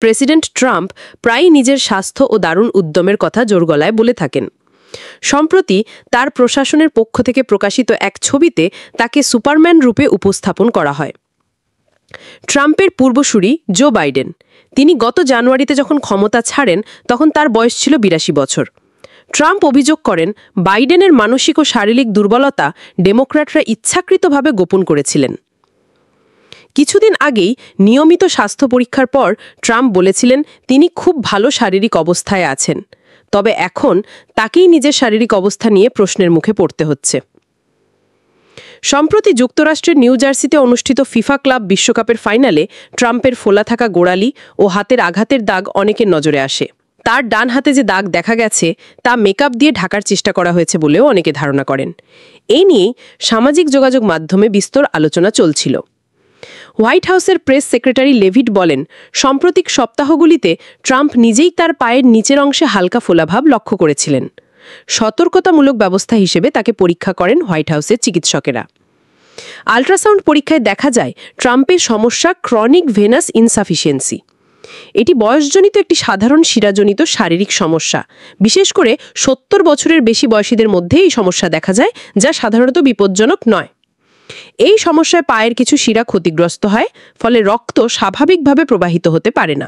President Trump প্রায়ই নিজের স্বাস্থ্য ও দারুণ উদ্যমের কথা জোর গলায় বলে থাকেন। সম্প্রতি তার প্রশাসনের পক্ষ থেকে প্রকাশিত এক ছবিতে তাকে সুপারম্যান রূপে উপস্থাপন করা হয়। ট্রাম্পের পূর্বসূরি জো বাইডেন, তিনি গত জানুয়ারিতে যখন ক্ষমতা ছাড়েন তখন তার বয়স ছিল ৮২ বছর। ট্রাম্প অভিযোগ করেন বাইডেনের মানসিক ও শারীরিক দুর্বলতা ডেমোক্র্যাটরা ইচ্ছাকৃতভাবে গোপন করেছিলেন। কিছুদিন আগেই নিয়মিত স্বাস্থ্য পরীক্ষার পর ট্রাম্প বলেছিলেন তিনি খুব ভালো শারীরিক অবস্থায় আছেন, তবে এখন তাকেই নিজের শারীরিক অবস্থা নিয়ে প্রশ্নের মুখে পড়তে হচ্ছে। সম্প্রতি যুক্তরাষ্ট্রের নিউ জার্সিতে অনুষ্ঠিত ফিফা ক্লাব বিশ্বকাপের ফাইনালে ট্রাম্পের ফোলা থাকা গোড়ালি ও হাতের আঘাতের দাগ অনেকের নজরে আসে। তার ডান হাতে যে দাগ দেখা গেছে তা মেকআপ দিয়ে ঢাকার চেষ্টা করা হয়েছে বলেও অনেকে ধারণা করেন। এই নিয়েই সামাজিক যোগাযোগ মাধ্যমে বিস্তর আলোচনা চলছিল। হোয়াইট হাউসের প্রেস সেক্রেটারি লেভিট বলেন, সাম্প্রতিক সপ্তাহগুলিতে ট্রাম্প নিজেই তার পায়ের নিচের অংশে হালকা ফোলাভাব লক্ষ্য করেছিলেন। সতর্কতামূলক ব্যবস্থা হিসেবে তাকে পরীক্ষা করেন হোয়াইট হাউসের চিকিৎসকেরা। আল্ট্রাসাউন্ড পরীক্ষায় দেখা যায় ট্রাম্পের সমস্যা ক্রনিক ভেনাস ইনসাফিসিয়েন্সি। এটি বয়সজনিত একটি সাধারণ শিরাজনিত শারীরিক সমস্যা। বিশেষ করে ৭০ বছরের বেশি বয়সীদের মধ্যে এই সমস্যা দেখা যায়, যা সাধারণত বিপজ্জনক নয়। এই সমস্যায় পায়ের কিছু শিরা ক্ষতিগ্রস্ত হয়, ফলে রক্ত স্বাভাবিকভাবে প্রবাহিত হতে পারে না।